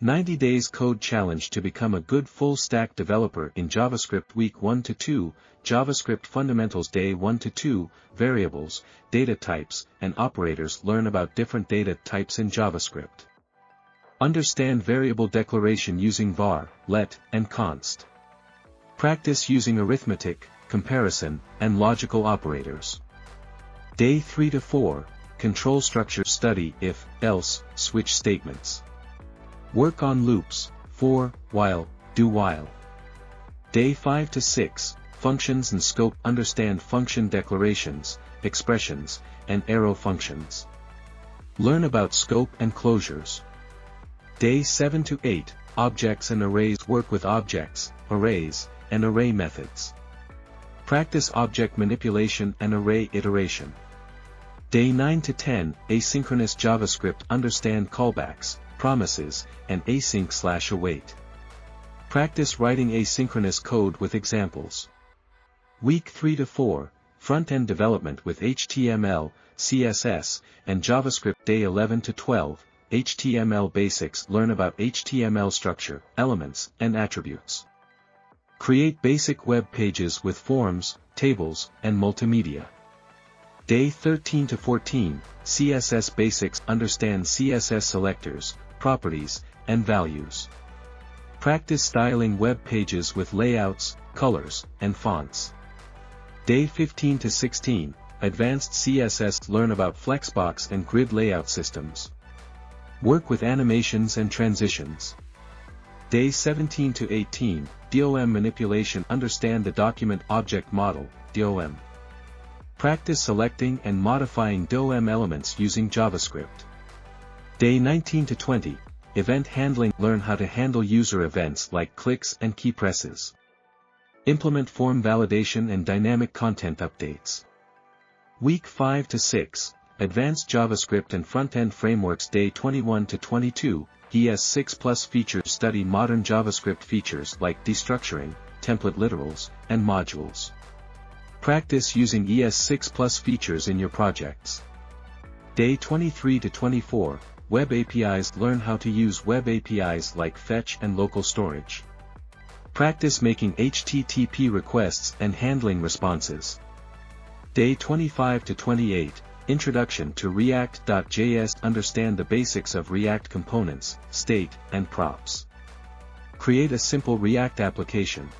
90 Days Code Challenge to become a good full-stack developer in JavaScript Week 1 to 2, JavaScript Fundamentals Day 1 to 2, Variables, Data Types, and Operators. Learn about different data types in JavaScript. Understand variable declaration using var, let, and const. Practice using arithmetic, comparison, and logical operators. Day 3 to 4, Control Structure. Study if, else, switch statements. Work on loops, for, while, do while. Day 5 to 6, Functions and Scope. Understand function declarations, expressions, and arrow functions. Learn about scope and closures. Day 7 to 8, Objects and Arrays. Work with objects, arrays, and array methods. Practice object manipulation and array iteration. Day 9 to 10, Asynchronous JavaScript. Understand callbacks, promises, and async/await. Practice writing asynchronous code with examples. Week 3 to 4, Front-end development with HTML, CSS, and JavaScript. Day 11 to 12, HTML basics. Learn about HTML structure, elements, and attributes. Create basic web pages with forms, tables, and multimedia. Day 13 to 14, CSS basics. Understand CSS selectors, properties, and values. Practice styling web pages with layouts, colors, and fonts. Day 15 to 16, Advanced CSS. Learn about Flexbox and grid layout systems. Work with animations and transitions. Day 17 to 18, DOM manipulation. Understand the document object model, DOM. Practice selecting and modifying DOM elements using JavaScript. Day 19 to 20, Event handling. Learn how to handle user events like clicks and key presses. Implement form validation and dynamic content updates. Week 5 to 6, Advanced JavaScript and Front-end Frameworks. Day 21 to 22, ES6+ features. Study modern JavaScript features like destructuring, template literals, and modules. Practice using ES6+ features in your projects. Day 23 to 24, Web APIs. Learn how to use web APIs like fetch and local storage. Practice making HTTP requests and handling responses. Day 25 to 28, Introduction to React.js. Understand the basics of React components, state, and props. Create a simple React application.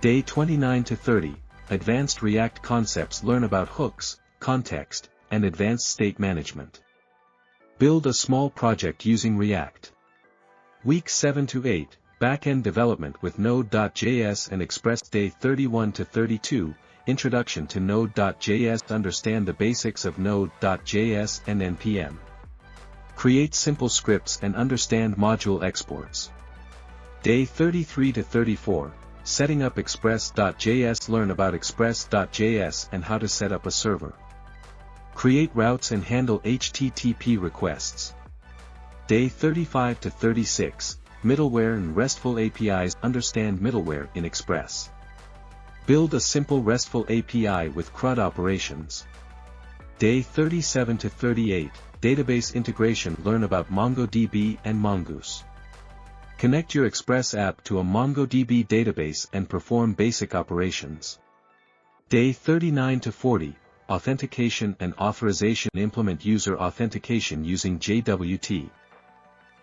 Day 29 to 30, Advanced React concepts. Learn about hooks, context, and advanced state management. Build a small project using React. Week 7 to 8, Backend development with Node.js and Express. Day 31 to 32, Introduction to Node.js. Understand the basics of Node.js and NPM. Create simple scripts and understand module exports. Day 33 to 34, Setting up Express.js. Learn about Express.js and how to set up a server. Create routes and handle HTTP requests. Day 35 to 36, Middleware and RESTful APIs. Understand middleware in Express. Build a simple RESTful API with CRUD operations. Day 37 to 38, Database integration. Learn about MongoDB and Mongoose. Connect your Express app to a MongoDB database and perform basic operations. Day 39 to 40, Authentication and authorization. Implement user authentication using JWT.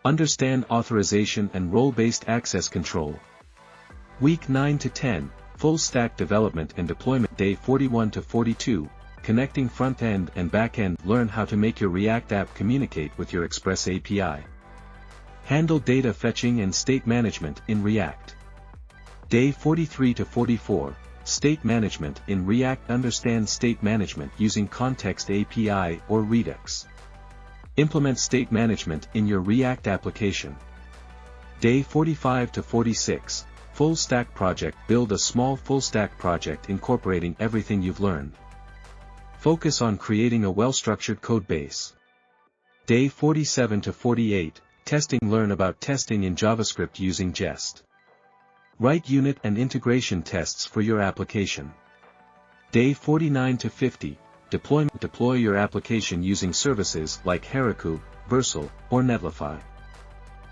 Understand authorization and role-based access control. Week 9 to 10, Full Stack Development and Deployment. Day 41 to 42, Connecting Front-end and Back-end. Learn how to make your React app communicate with your Express API. Handle data fetching and state management in React. Day 43 to 44, State Management in React. Understand state management using Context API or Redux. Implement state management in your React application. Day 45 to 46, Full Stack Project. Build a small full stack project incorporating everything you've learned. Focus on creating a well-structured codebase. Day 47 to 48, Testing. Learn about testing in JavaScript using Jest. Write unit and integration tests for your application. Day 49 to 50, Deployment. Deploy your application using services like Heroku, Vercel, or Netlify.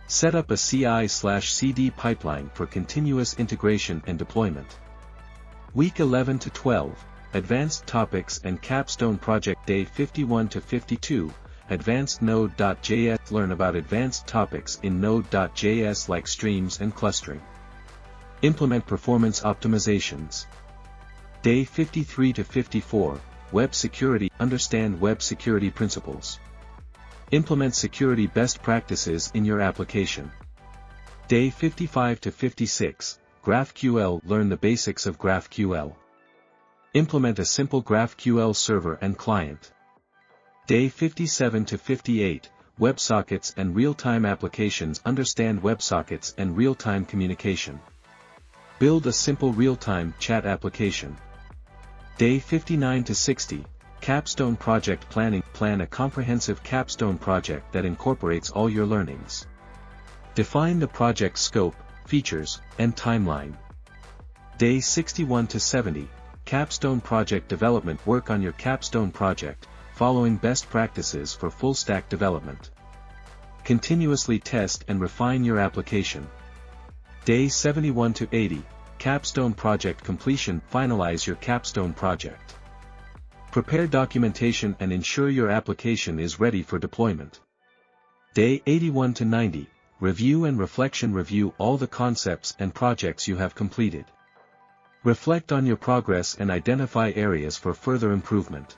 Set up a CI/CD pipeline for continuous integration and deployment. Week 11 to 12, Advanced Topics and Capstone Project. Day 51 to 52, Advanced Node.js. Learn about advanced topics in Node.js like streams and clustering. Implement performance optimizations. Day 53 to 54, Web Security. Understand web security principles. Implement security best practices in your application. Day 55 to 56, GraphQL. Learn the basics of GraphQL. Implement a simple GraphQL server and client. Day 57 to 58, WebSockets and real-time applications. Understand WebSockets and real-time communication. Build a simple real-time chat application. Day 59 to 60, Capstone Project Planning. Plan a comprehensive capstone project that incorporates all your learnings. Define the project scope, features, and timeline. Day 61 to 70, Capstone Project Development. Work on your capstone project, following best practices for full-stack development. Continuously test and refine your application. Day 71 to 80, Capstone Project Completion. Finalize your capstone project. Prepare documentation and ensure your application is ready for deployment. Day 81 to 90, Review and Reflection. Review all the concepts and projects you have completed. Reflect on your progress and identify areas for further improvement.